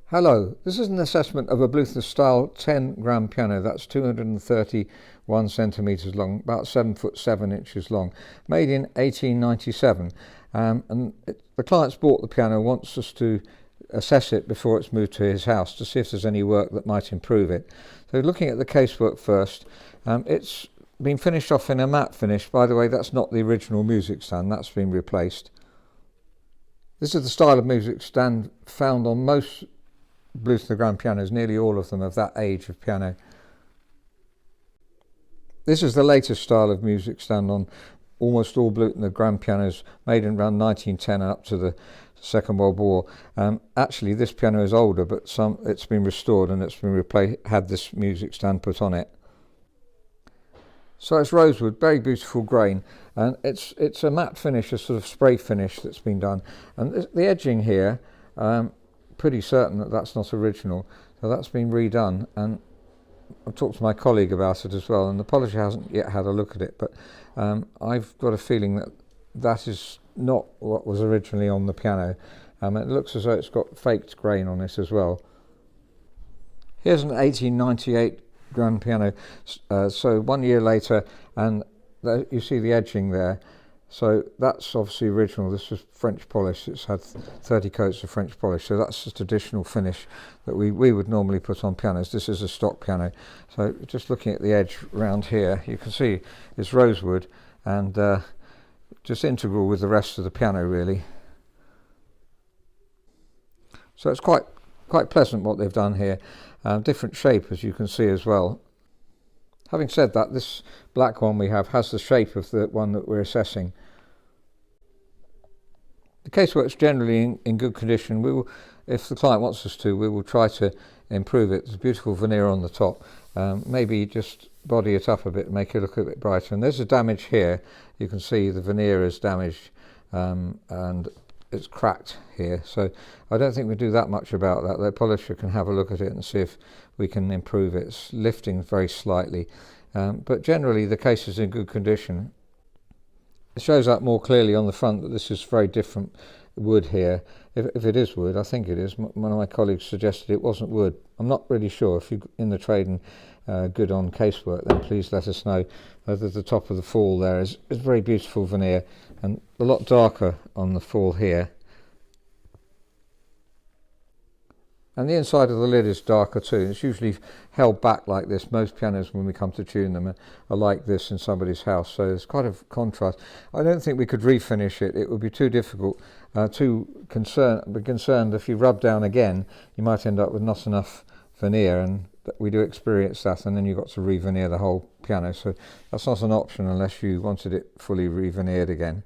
Hello, this is an assessment of a Bluthner style 10 gram piano. That's 231 centimetres long, about 7'7" long, made in 1897. The client's bought the piano, wants us to assess it before it's moved to his house to see if there's any work that might improve it. So looking at the casework first, it's been finished off in a matte finish. By the way, that's not the original music stand, that's been replaced. This is the style of music stand found on most Bluthner grand pianos, nearly all of them of that age of piano. This is the latest style of music stand on almost all Bluthner grand pianos made in around 1910 and up to the Second World War. Actually, this piano is older, but it's been restored and it's been had this music stand put on it. So it's rosewood, very beautiful grain, and it's a matte finish, a sort of spray finish that's been done. And the edging here, pretty certain that that's not original, so that's been redone, and I've talked to my colleague about it as well, and the polisher hasn't yet had a look at it, but I've got a feeling that that is not what was originally on the piano. It looks as though it's got faked grain on it as well. Here's an 1898 grand piano, so 1 year later, and you see the edging there. So that's obviously original. This was French polish. It's had 30 coats of French polish, so that's just additional finish that we would normally put on pianos. This is a stock piano. So just looking at the edge round here, you can see it's rosewood and just integral with the rest of the piano, really. So it's quite pleasant what they've done here. Different shape, as you can see as well. Having said that, this black one we have has the shape of the one that we're assessing. The casework's generally in good condition. We will, if the client wants us to, we will try to improve it. There's a beautiful veneer on the top. Maybe just body it up a bit, make it look a bit brighter. And there's a damage here. You can see the veneer is damaged and it's cracked here. So I don't think we do that much about that. The polisher can have a look at it and see if we can improve it. It's lifting very slightly, but generally the case is in good condition. It shows up more clearly on the front that this is very different wood here. If it is wood, I think it is. One of my colleagues suggested it wasn't wood. I'm not really sure. If you're in the trade and good on casework, then please let us know. The top of the fall there is very beautiful veneer and a lot darker on the fall here. And the inside of the lid is darker too. It's usually held back like this. Most pianos, when we come to tune them, are like this in somebody's house. So there's quite a contrast. I don't think we could refinish it. It would be too difficult. Be concerned if you rub down again, you might end up with not enough veneer, and we do experience that. And then you've got to re-veneer the whole piano. So that's not an option unless you wanted it fully re-veneered again.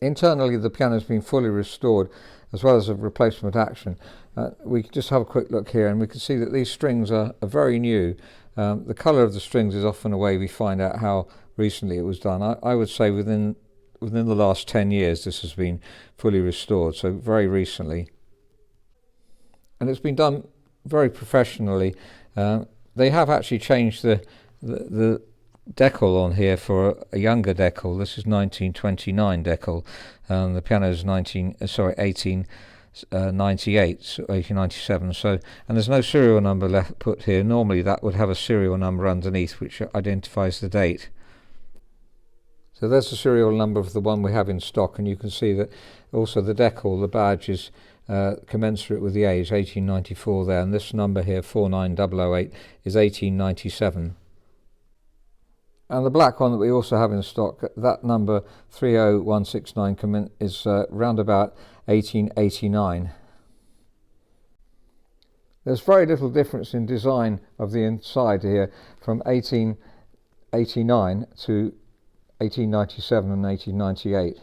Internally, the piano has been fully restored, as well as a replacement action. We can just have a quick look here, and we can see that these strings are very new. The colour of the strings is often a way we find out how recently it was done. I would say within the last 10 years this has been fully restored, so very recently. And it's been done very professionally. They have actually changed the decal on here for a younger decal. This is 1929 decal. The piano is 1898, so 1897. So, and there's no serial number put here. Normally that would have a serial number underneath which identifies the date. So there's the serial number of the one we have in stock, and you can see that also the decal, the badge, is commensurate with the age, 1894 there, and this number here, 49008, is 1897. And the black one that we also have in stock, that number 30169 is round about 1889. There's very little difference in design of the inside here from 1889 to 1897 and 1898.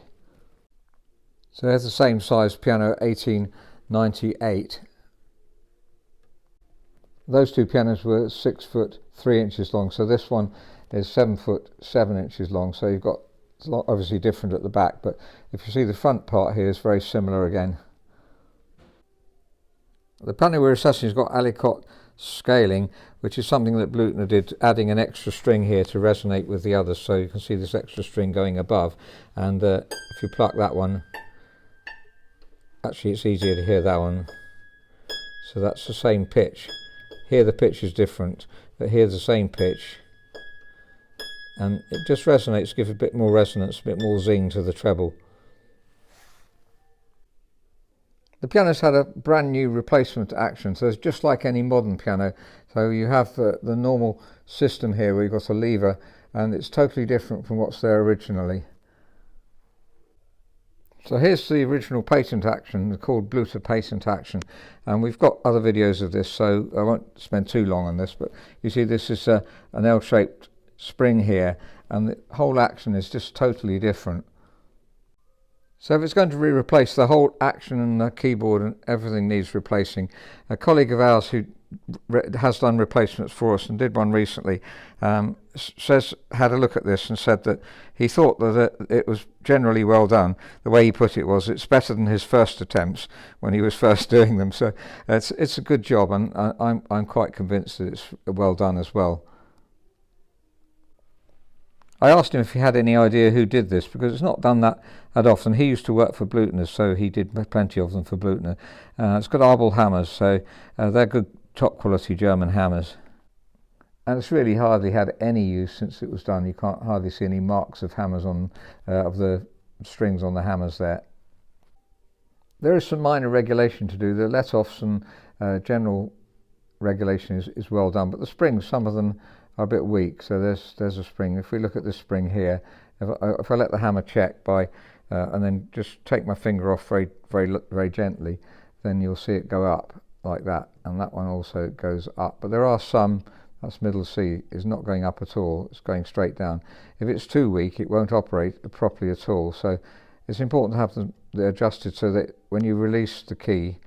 So there's the same size piano, 1898. Those two pianos were 6 foot 3 inches long, so this one is 7 foot 7 inches long, so you've got, it's obviously different at the back, but if you see the front part here is very similar again. The piano we're assessing has got alicot scaling, which is something that Bluthner did, adding an extra string here to resonate with the others, so you can see this extra string going above, and if you pluck that one, Actually, it's easier to hear that one. So that's the same pitch. Here the pitch is different, but here the same pitch. And it just resonates, gives a bit more resonance, a bit more zing to the treble. The piano's had a brand new replacement action, so it's just like any modern piano. So you have the normal system here where you've got a lever, and it's totally different from what's there originally. So here's the original patent action, called Bluthner patent action, and we've got other videos of this, so I won't spend too long on this, but you see this is an L-shaped spring here, and the whole action is just totally different. So if it's going to be replaced, the whole action and the keyboard and everything needs replacing. A colleague of ours who has done replacements for us and did one recently had a look at this and said that he thought that it was generally well done. The way he put it was, it's better than his first attempts when he was first doing them. So it's a good job, and I'm quite convinced that it's well done as well. I asked him if he had any idea who did this, because it's not done that often. He used to work for Bluthner, so he did plenty of them for Bluthner. It's got Arbel hammers, so they're good, top quality German hammers. And it's really hardly had any use since it was done. You can't hardly see any marks of hammers on of the strings on the hammers there. There is some minor regulation to do. The let-offs and general regulation is well done, but the springs, some of them are a bit weak. So there's a spring. If we look at this spring here, if I let the hammer check by and then just take my finger off very gently, then you'll see it go up like that, and that one also goes up. But there are some, that's middle C, is not going up at all, it's going straight down. If it's too weak, it won't operate properly at all. So it's important to have them adjusted so that when you release the key,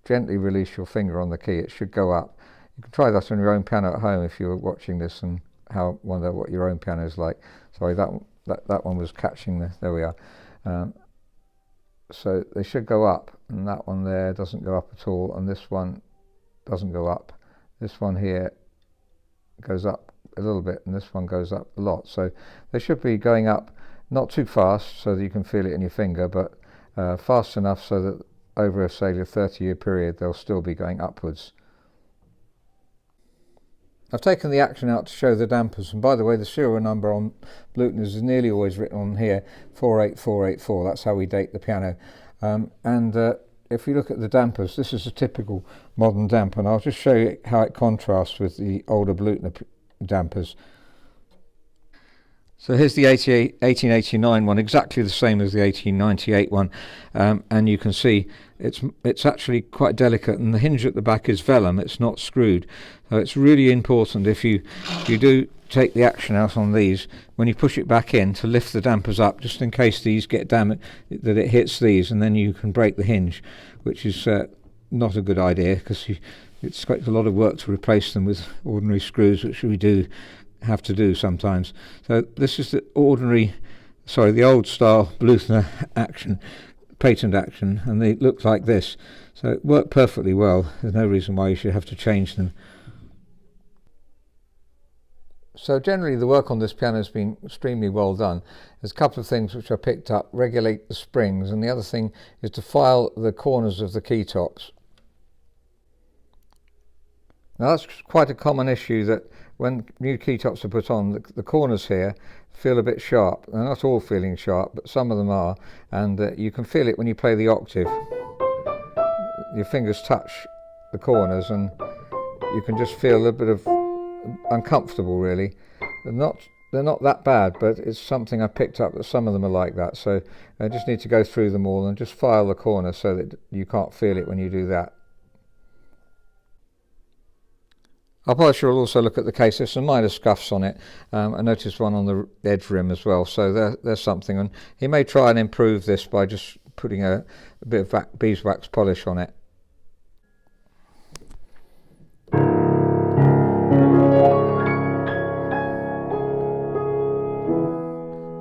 gently release your finger on the key, it should go up. You can try that on your own piano at home if you're watching this and wonder what your own piano is like. Sorry, that one was catching there we are. So they should go up, and that one there doesn't go up at all, and this one doesn't go up. This one here goes up a little bit, and this one goes up a lot. So they should be going up not too fast so that you can feel it in your finger, but fast enough so that over, say, a 30-year period they'll still be going upwards. I've taken the action out to show the dampers, and by the way, the serial number on Bluthner's is nearly always written on here, 48484. That's how we date the piano. If you look at the dampers, this is a typical modern damper, and I'll just show you how it contrasts with the older Bluthner dampers. So here's the 1889 one, exactly the same as the 1898 one, and you can see it's actually quite delicate, and the hinge at the back is vellum, it's not screwed. So it's really important if you do take the action out on these, when you push it back in, to lift the dampers up, just in case these get damaged, that it hits these, and then you can break the hinge, which is not a good idea, because it's quite a lot of work to replace them with ordinary screws, which we do have to do sometimes. So this is the old style Bluthner action, patent action, and they look like this. So it worked perfectly well. There's no reason why you should have to change them. So generally the work on this piano has been extremely well done. There's a couple of things which I picked up: regulate the springs, and the other thing is to file the corners of the keytops. Now that's quite a common issue, that when new keytops are put on, the corners here feel a bit sharp. They're not all feeling sharp, but some of them are, and you can feel it when you play the octave. Your fingers touch the corners and you can just feel a bit of uncomfortable, really. They're not that bad, but it's something I picked up that some of them are like that. So I just need to go through them all and just file the corners so that you can't feel it when you do that. I'll probably sure also look at the case. There's some minor scuffs on it. I noticed one on the edge rim as well, so there's something. And he may try and improve this by just putting a bit of beeswax polish on it.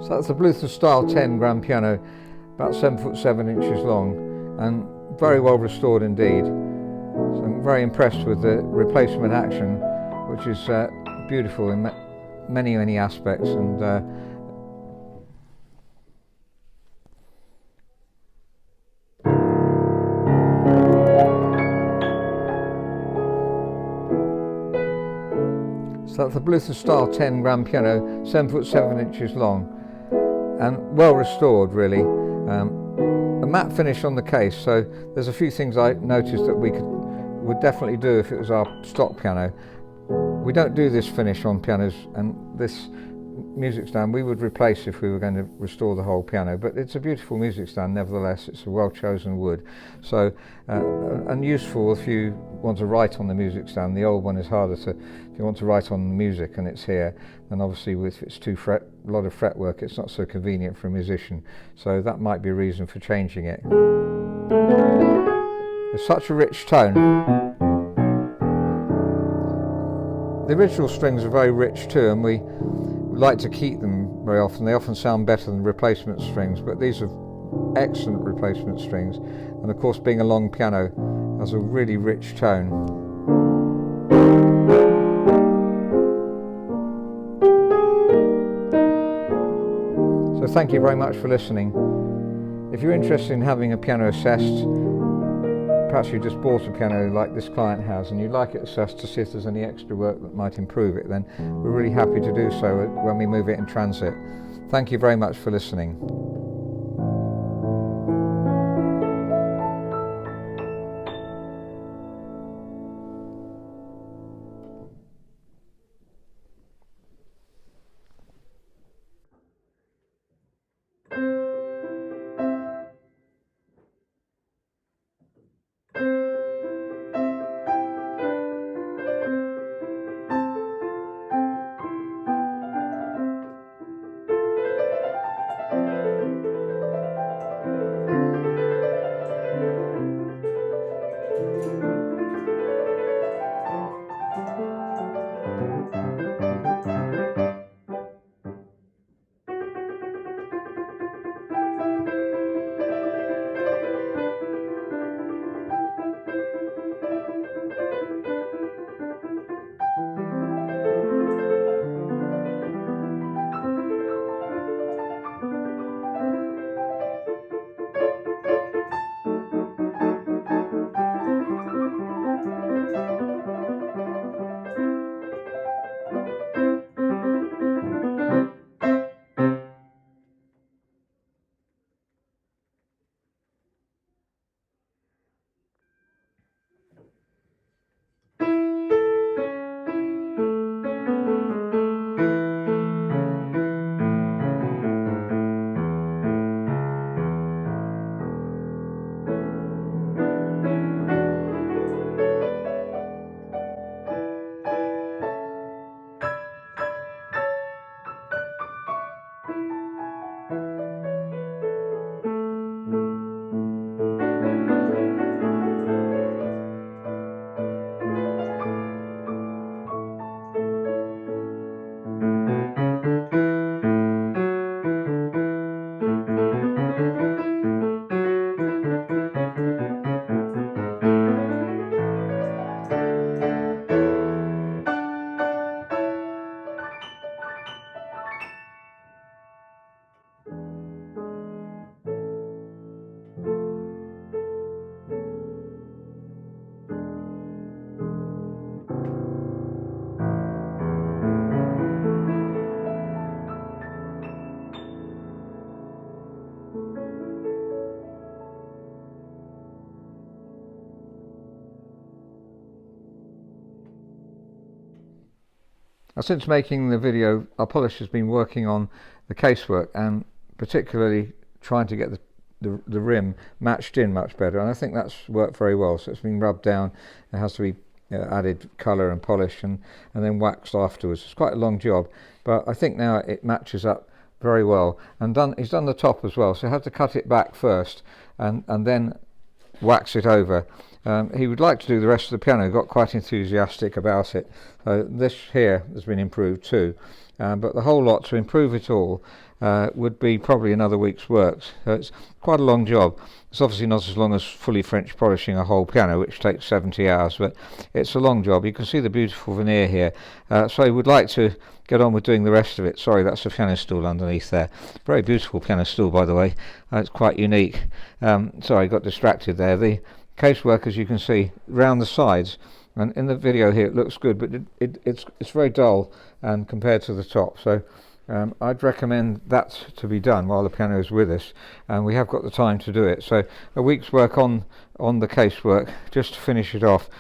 So that's the Bluthner style 10 grand piano, about 7'7" long, and very well restored indeed. So I'm very impressed with the replacement action, which is beautiful in many aspects, and So that's the Bluthner style 10 grand piano, 7 foot 7 inches long, and well restored really. A matte finish on the case, so there's a few things I noticed that would definitely do if it was our stock piano. We don't do this finish on pianos, and this music stand we would replace if we were going to restore the whole piano, but it's a beautiful music stand nevertheless. It's a well chosen wood, so and useful if you want to write on the music stand. The old one is harder to, if you want to write on the music and it's here, then obviously if it's a lot of fretwork, it's not so convenient for a musician, so that might be a reason for changing it. There's such a rich tone. The original strings are very rich too, and we like to keep them very often. They often sound better than replacement strings, but these are excellent replacement strings, and of course being a long piano has a really rich tone. So thank you very much for listening. If you're interested in having a piano assessed, perhaps you just bought a piano like this client has and you'd like it assessed to see if there's any extra work that might improve it, then we're really happy to do so when we move it in transit. Thank you very much for listening. Since making the video, our polisher's been working on the casework and particularly trying to get the rim matched in much better, and I think that's worked very well. So it's been rubbed down, it has to be added colour and polish and then waxed afterwards. It's quite a long job, but I think now it matches up very well. And he's done the top as well, so I had to cut it back first and then wax it over. He would like to do the rest of the piano, got quite enthusiastic about it. This here has been improved too, but the whole lot, to improve it all, would be probably another week's work. So it's quite a long job. It's obviously not as long as fully French polishing a whole piano, which takes 70 hours, but it's a long job. You can see the beautiful veneer here. So he would like to get on with doing the rest of it. Sorry, that's a piano stool underneath there. Very beautiful piano stool, by the way. It's quite unique. Sorry, I got distracted there. The casework, as you can see, round the sides and in the video here it looks good, but it's very dull and compared to the top. So I'd recommend that to be done while the piano is with us, and we have got the time to do it. So a week's work on the casework just to finish it off.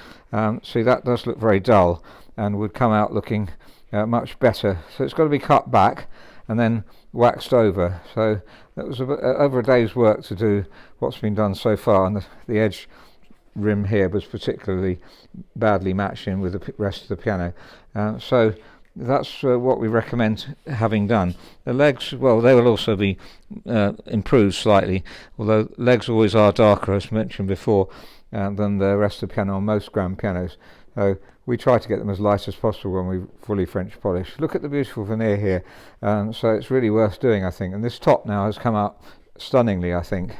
See, that does look very dull and would come out looking much better. So it's got to be cut back and then waxed over. So that was over a day's work to do what's been done so far, and the edge rim here was particularly badly matched in with the rest of the piano. So that's what we recommend having done. The legs, well, they will also be improved slightly, although legs always are darker, as mentioned before, than the rest of the piano on most grand pianos. So we try to get them as light as possible when we fully French polish. Look at the beautiful veneer here. So it's really worth doing, I think. And this top now has come out stunningly, I think.